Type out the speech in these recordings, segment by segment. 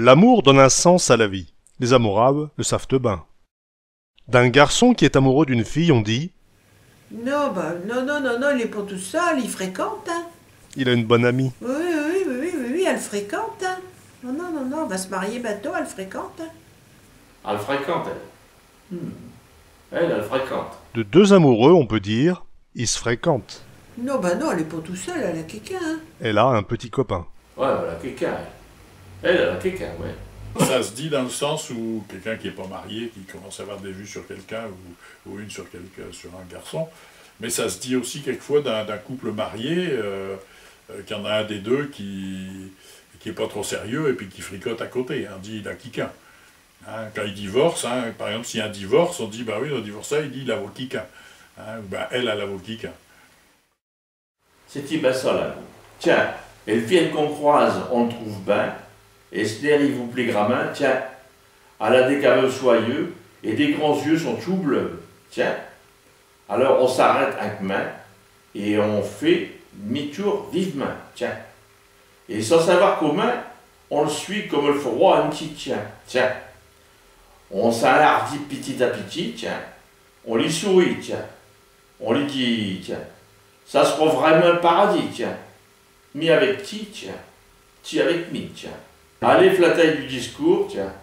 L'amour donne un sens à la vie. Les amouraves le savent ben. D'un garçon qui est amoureux d'une fille, on dit Non, non, il est pas tout seul, il fréquente, hein. « il a une bonne amie ». Oui, elle fréquente, hein. Non, on va se marier bientôt, elle fréquente, hein. Elle fréquente, elle. Elle fréquente. De deux amoureux, on peut dire « ils se fréquentent Non, elle est pas tout seul, elle a quelqu'un, hein. ». Elle a un petit copain. Ouais, elle a quelqu'un, elle a quelqu'un, ouais. Ça se dit dans le sens où quelqu'un qui n'est pas marié, qui commence à avoir des vues sur quelqu'un ou une sur un garçon, mais ça se dit aussi quelquefois d'un couple marié, qu'il y en a un des deux qui n'est pas trop sérieux et puis qui fricote à côté, hein, on dit il a quelqu'un. Hein, quand il divorce, hein, par exemple s'il y a un divorce, on dit bah oui on divorce ça, il dit il a vos quelqu'un. Hein, ou ben elle a vos quelqu'un. C'est bien ça là. Tiens, elles viennent qu'on croise, on le trouve bien. Et ce l'air, il vous plaît gramin, tiens, elle a des caveaux soyeux et des grands yeux sont tout bleus, tiens. Alors on s'arrête avec main et on fait demi-tour vivement, tiens. Et sans savoir comment, on le suit comme le froid un petit tiens. On s'enhardit petit à petit, tiens. On lui sourit, tiens. On lui dit, tiens, ça sera vraiment le paradis, tiens. Mi avec ti avec mi, tiens. Elle est la taille du discours, tiens.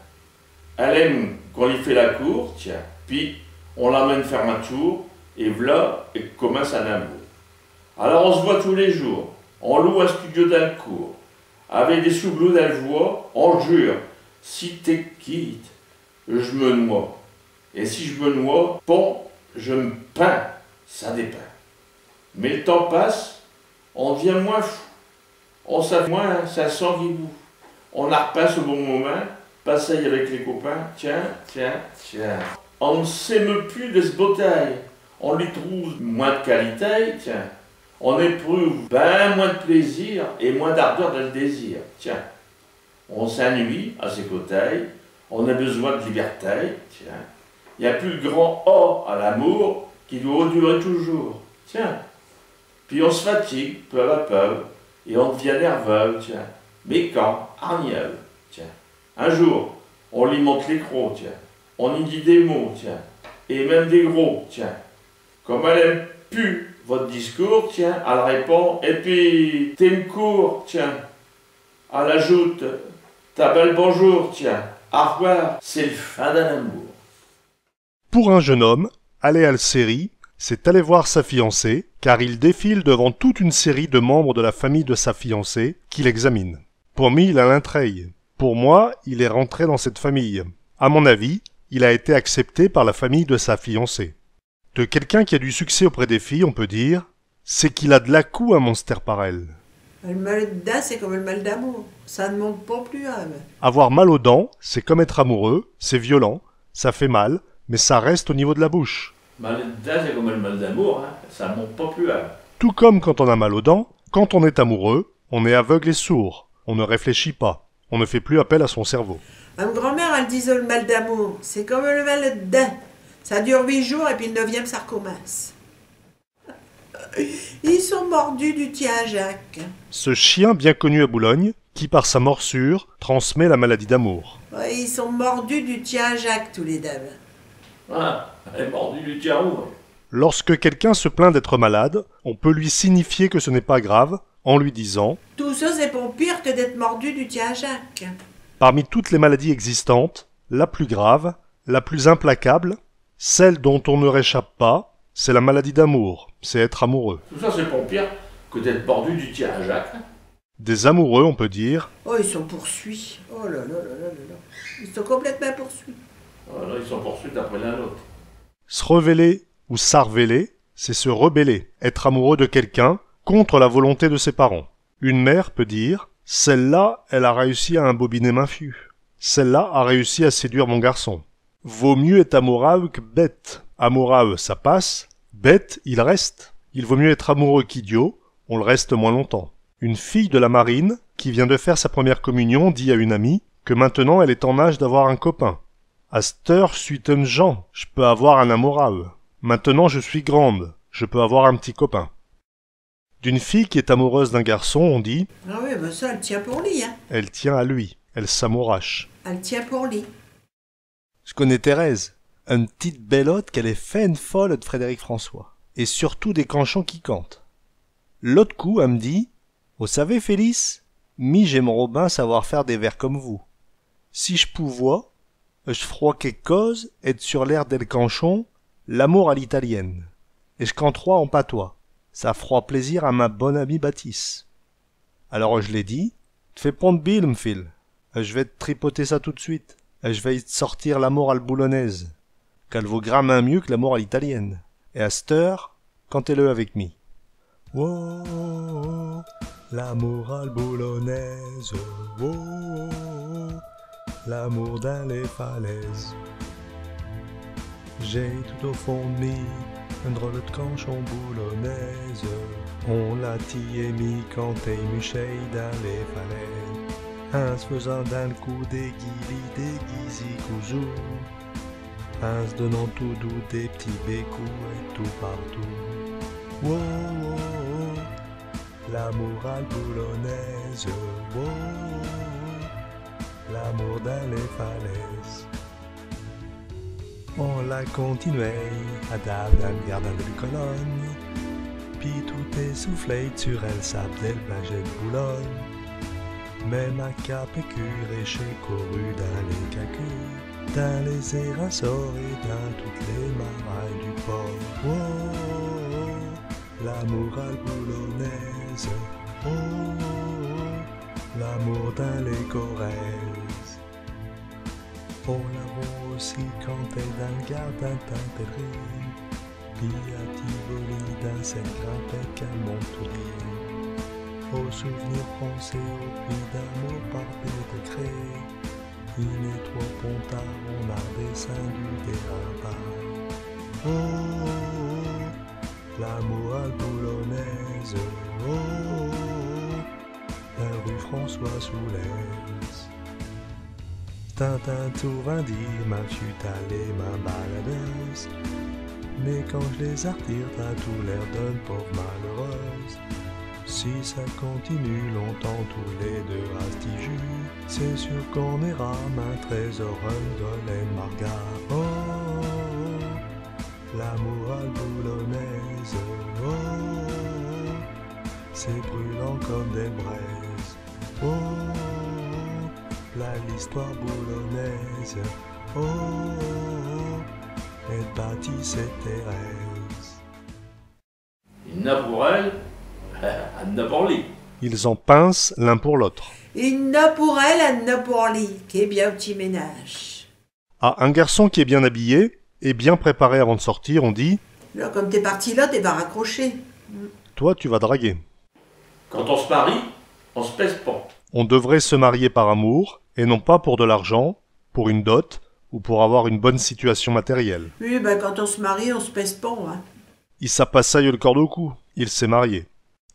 Elle aime qu'on lui fait la cour, tiens. Puis, on l'emmène faire un tour, et voilà, et commence un amour. Alors, on se voit tous les jours. On loue un studio dans le cours. Avec des sous-bleus dans le voix, on jure. Si t'es quitte, je me noie. Et si je me noie, bon, je me peins. Ça dépend. Mais le temps passe, on devient moins fou. On sait moins, ça sent qui bouffe. On la repasse au bon moment, passeille avec les copains, tiens. On ne s'émeut plus de ce bataille. On lui trouve moins de qualité, tiens. On éprouve ben moins de plaisir et moins d'ardeur dans le désir, tiens. On s'ennuie à ses côtés, on a besoin de liberté, tiens. Il n'y a plus le grand O à l'amour qui doit durer toujours, tiens. Puis on se fatigue peu à peu et on devient nerveux, tiens. Mais quand, hargneux, tiens. Un jour, on lui monte les crocs, tiens. On y dit des mots, tiens. Et même des gros, tiens. Comme elle aime plus votre discours, tiens, elle répond, et puis, t'es me court, tiens. Elle ajoute, ta belle bonjour, tiens. Au revoir, c'est le fin d'un amour. Pour un jeune homme, aller à la série, c'est aller voir sa fiancée, car il défile devant toute une série de membres de la famille de sa fiancée qu'il examine. Pour lui, il a l'intreille. Pour moi, il est rentré dans cette famille. À mon avis, il a été accepté par la famille de sa fiancée. De quelqu'un qui a du succès auprès des filles, on peut dire, c'est qu'il a de la coue un monster par elle. Le mal dedans, c'est comme le mal d'amour. Ça ne monte pas plus âme. Avoir mal aux dents, c'est comme être amoureux, c'est violent, ça fait mal, mais ça reste au niveau de la bouche. Mal dedans, c'est comme le mal d'amour, hein. Ça ne monte pas plus à. Tout comme quand on a mal aux dents, quand on est amoureux, on est aveugle et sourd. On ne réfléchit pas. On ne fait plus appel à son cerveau. Ma grand-mère, elle disait le mal d'amour. C'est comme le mal dedans. Ça dure 8 jours et puis le 9e, ça recommence. Ils sont mordus du tien à Jacques. Ce chien bien connu à Boulogne, qui par sa morsure transmet la maladie d'amour. Ouais, ils sont mordus du tien à Jacques, tous les deux. Ah, elle est mordue du tiarou. Lorsque quelqu'un se plaint d'être malade, on peut lui signifier que ce n'est pas grave, en lui disant « Tout ça, c'est pas pire que d'être mordu du tien à Jacques. » Parmi toutes les maladies existantes, la plus grave, la plus implacable, celle dont on ne réchappe pas, c'est la maladie d'amour, c'est être amoureux. Tout ça, c'est pas pire que d'être mordu du tien à Jacques. Des amoureux, on peut dire Oh, ils sont poursuivis. Oh là. Ils sont complètement poursuivis. Voilà, ils sont poursuivis après l'un l'autre. se rebeller ou s'arveler, c'est se rebeller, être amoureux de quelqu'un contre la volonté de ses parents. Une mère peut dire « Celle-là, elle a réussi à imbobiner ma fille. Celle-là a réussi à séduire mon garçon. » Vaut mieux être amoureux que bête. Amoureux, ça passe. Bête, il reste. Il vaut mieux être amoureux qu'idiot, on le reste moins longtemps. Une fille de la marine, qui vient de faire sa première communion, dit à une amie que maintenant elle est en âge d'avoir un copain. « À cette heure, je suis un Jean, je peux avoir un amoureux. Maintenant je suis grande, je peux avoir un petit copain. » D'une fille qui est amoureuse d'un garçon, on dit Ah oui, ben ça, elle tient pour lui, hein. « Elle tient à lui, elle s'amourache. Elle tient pour lit. Je connais Thérèse, une petite bellotte qu'elle est faine folle de Frédéric François, et surtout des canchons qui cantent. L'autre coup, elle me dit, « Vous savez, Félix, j'aimerais bien savoir faire des vers comme vous. Si je pouvais, je ferais quelque chose, être sur l'air del canchon, l'amour à l'italienne. Et je canterai en patois. Ça fera plaisir à ma bonne amie Baptiste. » Alors je l'ai dit, « Te fais pas de bile, m'file. Je vais te tripoter ça tout de suite. Je vais te sortir l'amour à la boulonnaise, qu'elle vaut gramin mieux que l'amour à l'italienne. Et à cette heure, cantez-le avec mi. » Oh, l'amour à la boulonnaise, oh, l'amour dans les falaises. J'ai tout au fond de mi un drôle de canchon boulonnaise. On l'a tillé mi quand t'es muché dans les falaises. Un se faisant dans le cou des guilis, des guisis cousous. Un se donnant tout doux des petits bécous et tout partout. Oh, oh, oh, l'amour à la boulonnaise, oh, l'amour dans les falaises. On l'a continué à dame dans le gardin de Cologne, puis tout essoufflé sur elle sable del Baget de Boulogne. Même à Cap et Curéché couru dans les cacus, dans les érasors et dans toutes les marrailles du port. Oh, oh, oh, l'amour à la boulonnaise, oh, oh, oh, l'amour dans les Corrèzes. On la voit aussi quand elle est dans le gardin d'Intérim, puis à Tivoli dans cette grimpette qu'elle monte tout dire. Aux souvenirs français, au puits d'amour par des décrets, il est trois pontards, on a descendu des remparts. Oh, oh, oh, l'amour à la boulonnaise, oh, oh, oh, la rue François Soulaise. Tintin tout dire, ma fut allée, ma baladeuse, mais quand je les attire, t'as tout l'air d'une pauvre malheureuse. Si ça continue longtemps tous les deux rastigus, c'est sûr qu'on ira un trésor, un dolène margar. Oh, oh, oh, l'amour à la boulonnaise, oh, oh, oh, c'est brûlant comme des braises. Oh, oh, oh, l'histoire boulonnaise, oh, oh, oh, et Baptiste et Thérèse. Il n'a pour elle, elle n'a pour lui. Ils en pincent l'un pour l'autre. Il n'a pour elle, elle n'a pour lui, qui est bien au petit ménage. À un garçon qui est bien habillé et bien préparé avant de sortir, on dit « Là, comme t'es parti là, t'es pas raccroché. Toi, tu vas draguer. » Quand on se marie, on se pèse pas. On devrait se marier par amour et non pas pour de l'argent, pour une dot ou pour avoir une bonne situation matérielle. Oui, ben quand on se marie, on se pèse pas, hein. Il s'apassaille le corde au cou, il s'est marié.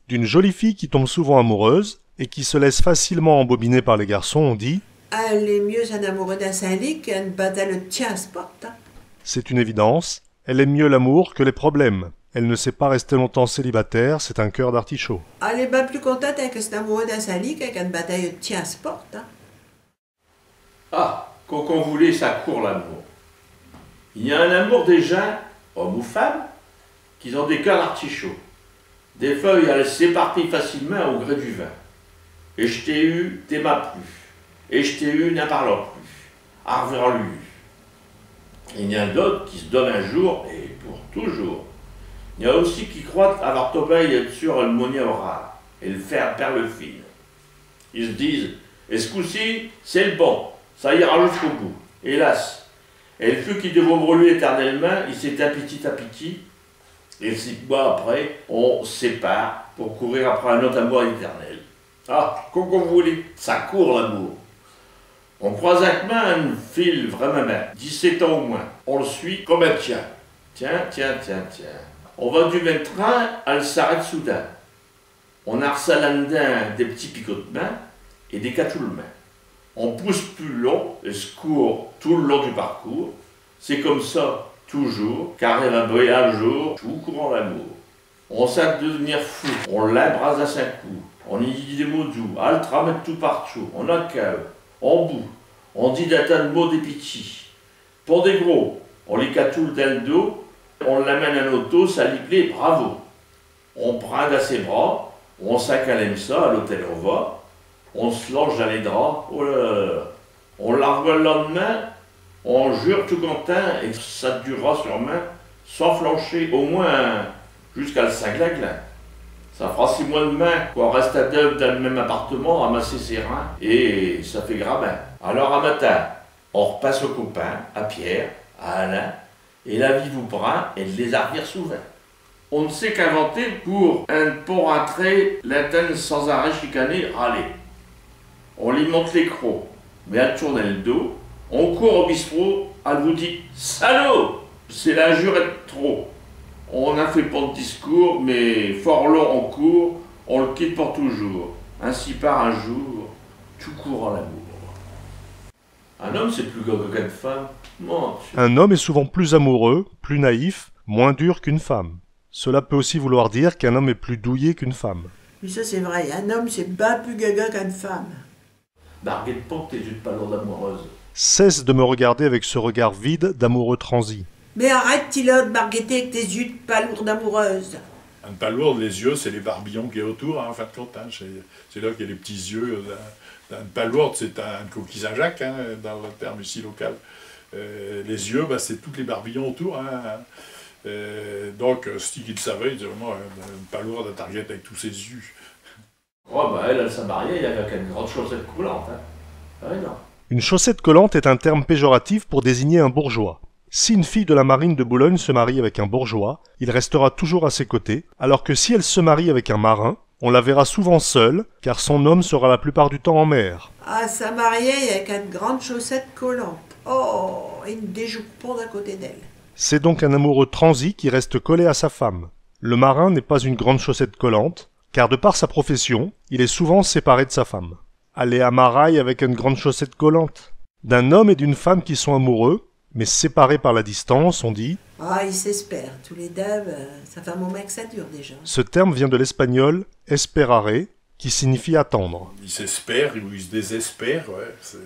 D'une jolie fille qui tombe souvent amoureuse et qui se laisse facilement embobiner par les garçons, on dit « Elle est mieux un amoureux d'un syndic qu'un bataille de tien sport, hein. » C'est une évidence, elle aime mieux l'amour que les problèmes. Elle ne sait pas rester longtemps célibataire, c'est un cœur d'artichaut. Elle est bien plus contente avec un amoureux d'un syndic qu'un bataille de tien sport, hein. Ah, quand on voulait, ça court l'amour. Il y a un amour déjà, hommes ou femmes, qui ont des cœurs d'artichaut. Des feuilles, elles s'éparpillent facilement au gré du vin. Et je t'ai eu, t'es m'as plu. Et je t'ai eu, n'en parlons plus. À revoir lui. Il y en a d'autres qui se donnent un jour et pour toujours. Il y a aussi qui croient avoir tombé sur le monnier rare et le faire perle fine. Ils se disent, et ce coup-ci, c'est le bon, ça ira jusqu'au bout. Hélas, et le feu qui devait brûler éternellement, il s'est à petit, et 6 mois après, on se sépare pour courir après un autre amour éternel. Ah, qu'on voulait, ça court l'amour. On croise avec un fil vraiment bien, 17 ans au moins. On le suit comme un tien. Tiens. On va du même train, elle s'arrête soudain. On harcèle en dedans des petits picotements et des catoulements. On pousse plus long et se court tout le long du parcours. C'est comme ça, toujours, qu'arrive un jour, tout courant l'amour. On sait devenir fou, on l'embrase à 5 coups. On y dit des mots doux, elle tramette tout partout, on a cœur. En bout, on dit d'un mot des pitiés. Pour des gros, on les catoule dans le dos, on l'amène en auto, ça lui plaît, bravo. On prend dans ses bras, on s'accalème ça, à l'hôtel on va, on se longe dans les draps, oh là là là. On la revoit le lendemain, on jure tout content et ça durera sûrement sans flancher, au moins jusqu'à le Saint-Glaglin. Ça fera 6 mois de main qu'on reste à deux dans le même appartement, ramasser ses reins, et ça fait gramin. Alors un matin, on repasse aux copains, à Pierre, à Alain, et la vie vous prend et les arrière souvent. On ne sait qu'inventer pour un pour rentrer, l'interne sans arrêt chicané, râler. On lui monte les crocs, mais elle tourne le dos, on court au bistrot, elle vous dit « Salaud !» C'est l'injure être trop. On a fait pas de discours, mais fort long on court, on le quitte pour toujours. Ainsi part un jour, tout courant l'amour. Un homme c'est plus gros qu'une femme. Mon Dieu. Un homme est souvent plus amoureux, plus naïf, moins dur qu'une femme. Cela peut aussi vouloir dire qu'un homme est plus douillet qu'une femme. Mais ça c'est vrai, un homme c'est bien plus gaga qu'une femme. Barguette pas tes yeux de palourde amoureuse. Cesse de me regarder avec ce regard vide d'amoureux transi. Mais arrête, Tilotte, de margueter avec tes yeux de palourde amoureuse. Un palourde, les yeux, c'est les barbillons qui est autour, hein, en fin de compte. Hein, c'est là qu'il y a les petits yeux. Une palourde, c'est un coquille Saint-Jacques, hein, dans le terme ici local. Les yeux, bah, c'est tous les barbillons autour. Hein. Donc, si il le savait, il disait vraiment une palourde à target avec tous ses yeux. Oh, bah elle s'est mariée, il avait une grande chaussette coulante. Hein. Ah, non. Une chaussette collante est un terme péjoratif pour désigner un bourgeois. Si une fille de la marine de Boulogne se marie avec un bourgeois, il restera toujours à ses côtés, alors que si elle se marie avec un marin, on la verra souvent seule, car son homme sera la plupart du temps en mer. Ah, ça mariée avec une grande chaussette collante. Oh, et une déjoupe pond à côté d'elle. C'est donc un amoureux transi qui reste collé à sa femme. Le marin n'est pas une grande chaussette collante, car de par sa profession, il est souvent séparé de sa femme. Aller à Maraille avec une grande chaussette collante. D'un homme et d'une femme qui sont amoureux, mais séparés par la distance, on dit « Ah, ils s'espèrent, tous les deux, ça fait un moment que ça dure déjà. » Ce terme vient de l'espagnol « esperare », qui signifie attendre. Il s'espère ou il se désespère, ouais.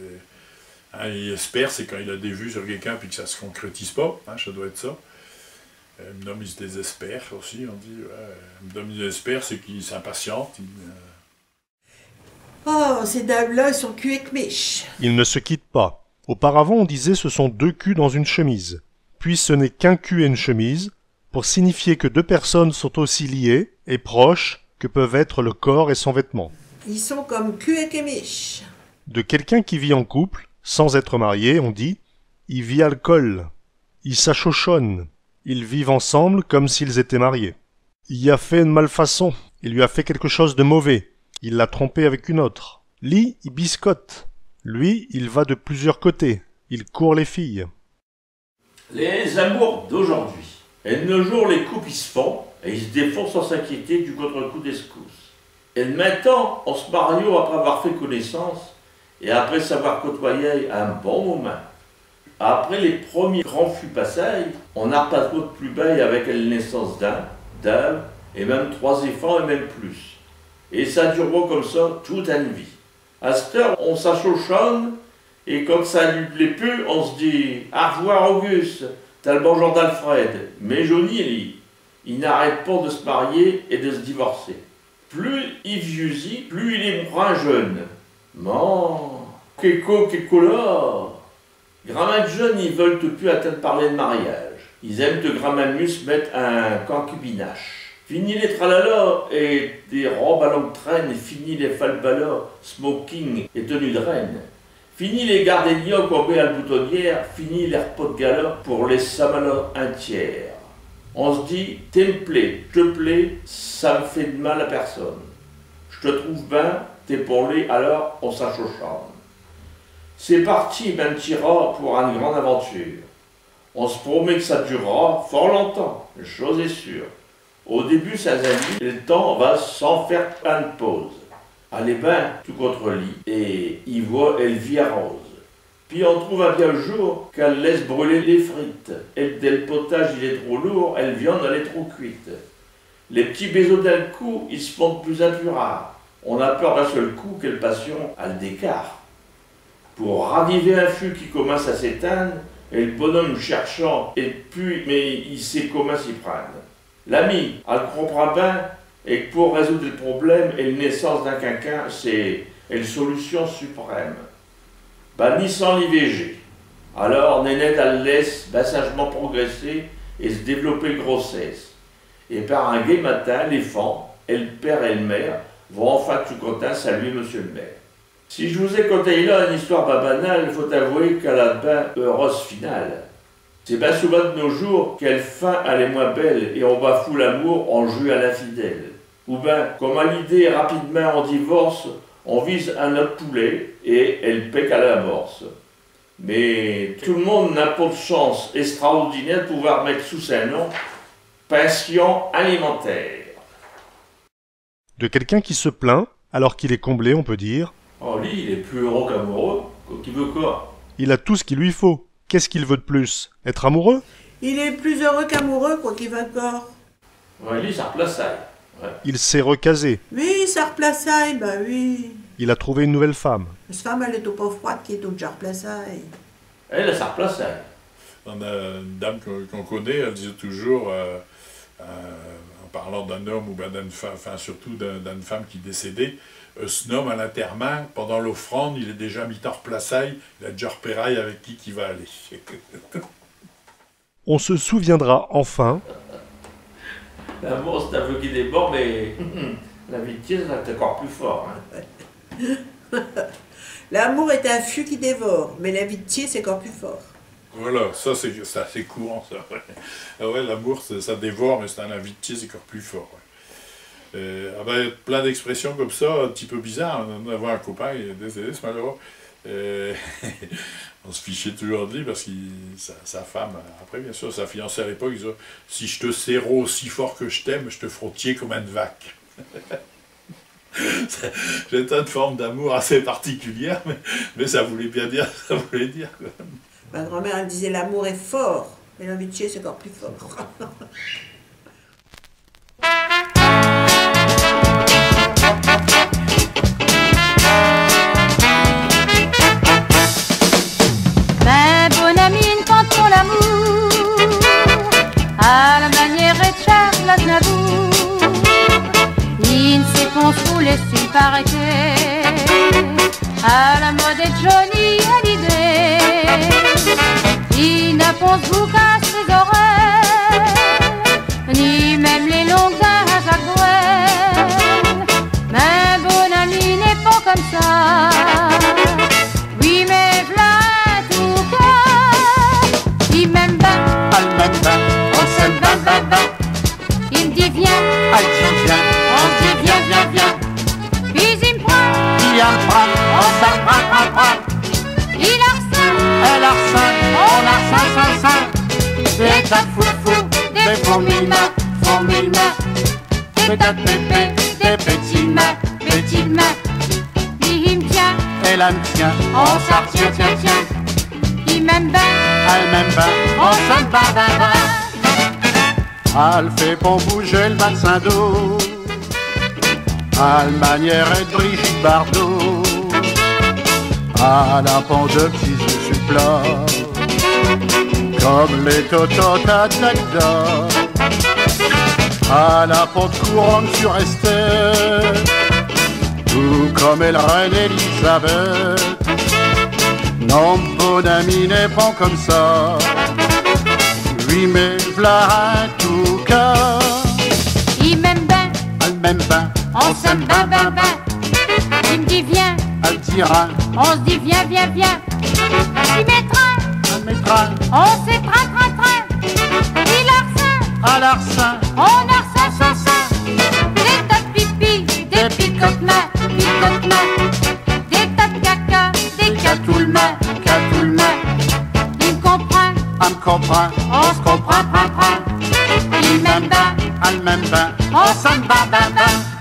Hein, il espère, c'est quand il a des vues sur quelqu'un puis que ça se concrétise pas, hein, ça doit être ça. Un homme, il se désespère aussi, on dit. Ouais. Un homme, il désespère, c'est qu'il s'impatiente. Oh, ces dames-là, ils sont cul et miche. Ils ne se quittent pas. Auparavant, on disait ce sont deux culs dans une chemise. Puis ce n'est qu'un cul et une chemise, pour signifier que deux personnes sont aussi liées et proches que peuvent être le corps et son vêtement. Ils sont comme cul et miche. De quelqu'un qui vit en couple, sans être marié, on dit « il vit alcool »,« ils s'achochonnent », ils vivent ensemble comme s'ils étaient mariés. Il y a fait une malfaçon, il lui a fait quelque chose de mauvais, il l'a trompé avec une autre. Lit, il biscotte. Lui, il va de plusieurs côtés, il court les filles. Les amours d'aujourd'hui. Et de nos jours, les couples ils se font et ils se défont sans s'inquiéter du contre-coup des secousses. Et de maintenant, on se marie après avoir fait connaissance et après savoir côtoyer un bon moment. Après les premiers grands flux passages, on n'a pas trop de plus belle avec la naissance d'un, et même 3 enfants et même plus. Et ça durera comme ça toute une vie. À cette heure, on s'achochonne, et comme ça lui plaît peu, on se dit « Au revoir Auguste, t'as le bonjour d'Alfred ». Mais Johnny, lui, il n'arrête pas de se marier et de se divorcer. Plus il vieillit, plus il est moins jeune. Mon, qu'éco là. Gramin de jeunes, ils veulent plus attendre parler de mariage. Ils aiment de gramin mieux se mettre un concubinage. Fini les tralala et des robes à longue traîne, fini les falbalas, smoking et tenues de reine. Fini les gardenias courbés à la boutonnière, fini les repas de gala pour les samalas un tiers. On se dit, t'es me plaît, je te plais, ça me fait de mal à personne. Je te trouve bien, t'es pour les, alors on s'achochane. C'est parti, ben tira pour une grande aventure. On se promet que ça durera fort longtemps, chose est sûre. Au début, ça amis, le temps va sans faire plein de pause. Allez ben, tout contre lit, et il voit Elvie rose. Puis on trouve un bien jour qu'elle laisse brûler les frites. Et dès le potage il est trop lourd, elle viande elle est trop cuite. Les petits baisers d'un coup, ils se font de plus en plus rares. On a peur d'un seul coup, quelle passion, elle décare. pour raviver un feu qui commence à s'éteindre, et le bonhomme cherchant, et puis, mais il sait comment s'y prendre. L'ami, elle comprend bien, et que pour résoudre le problème, et la naissance d'un quinquin, c'est une solution suprême. Ben, ni sans l'IVG. Alors, Nénette, elle laisse sagement progresser et se développer le grossesse. Et par un gai matin, les fans, et le père et le mère, vont enfin tout content saluer monsieur le maire. Si je vous ai conté là une histoire pas banale, il faut avouer qu'elle a bien heureuse finale. C'est bien souvent de nos jours quelle fin elle est moins belle et on bafoue l'amour, on joue à l'infidèle. Ou bien, comme à l'idée rapidement en divorce, on vise un autre poulet et elle paie qu'à la bourse. Mais tout le monde n'a pas de chance extraordinaire de pouvoir mettre sous son nom pension alimentaire. De quelqu'un qui se plaint, alors qu'il est comblé, on peut dire « Oh, lui, il est plus heureux qu'amoureux. Qui veut quoi ?» Il a tout ce qu'il lui faut. Qu'est-ce qu'il veut de plus? Être amoureux? Il est plus heureux qu'amoureux, quoi qu'il va encore. Ouais, lui, ça replace ça. Ouais. Il s'est recasé. Oui, ça replaçaille, bah oui. Il a trouvé une nouvelle femme. Cette femme, elle est au pas froide qui est au déjà replaçaille. Elle, ça replace ça. On a une dame qu'on connaît, elle disait toujours, en parlant d'un homme ou bien d'une femme, enfin surtout d'une femme qui décédait, ce homme à l'enterrement, pendant l'offrande, il est déjà mis en replaçaille, il a déjà repéraille avec qui va aller. On se souviendra enfin. L'amour, c'est un feu qui déborde, mais l'amitié, c'est encore plus fort. Hein. L'amour est un fût qui dévore, mais l'amitié, c'est encore plus fort. Voilà, ça c'est assez courant, ça. Ah ouais, l'amour, ça dévore, mais c'est un amitié, c'est encore plus fort. Ouais. Plein d'expressions comme ça, un petit peu bizarres. On avait un copain, il est décédé, ce malheureux. On se fichait toujours de lui parce que sa femme, après bien sûr, sa fiancée à l'époque, il disait « Si je te serre aussi fort que je t'aime, je te frottier comme une vaque. » C'était une forme d'amour assez particulière, mais ça voulait bien dire, ça voulait dire. Quoi. Ma grand-mère, elle disait l'amour est fort, mais l'amitié, c'est encore plus fort. Ben, bonne amine, quand on l'amour, à la manière de Charles Aznavour, il sait qu'on se roule sur parquet, à la mode de Johnny Hallyday. Il n'a pas de bouc à ses oreilles, ni même les longues d'un Jacques Brel. Mais bon ami n'est pas comme ça. Oui, mais v'là un tout cas. Il m'aime bien, Elle m'aime bien, on s'aime bien, bien, bien. Il me dit viens, elle dit viens, on se dit viens, viens, viens. Puis il me prend, il a le bras, on s'en prend. il harcèle, Elle a faim, on a faim. Des tas de foufou, des faux mille mains, des tas de pépés, des petits mains. il me tient, Elle me tient, on s'en tient. Il m'aime bien, elle m'aime bien, on s'aime pas, elle fait pour bouger le bassin d'eau. À la manière de Brigitte Bardot, à la pente de petits œufs sur plat, comme les tototes à Dagda, à la pente couronne sur Esther, tout comme elle reine Elisabeth. Non, bon ami n'est pas comme ça, oui mais v'là un tout cas. il m'aime bien, Elle m'aime bien, on s'aime bien. Il me dit viens, elle dira, on se dit viens. Il mettra, elle mettra on s'est train. Il harcèle, à l'arsen, on harcèle ça. Des tas de pipi, des picotements, des tas de caca, des catoulements. Il me comprend, elle me comprend, on se comprend. Il m'aime bien, elle m'aime bien. on s'aime bien.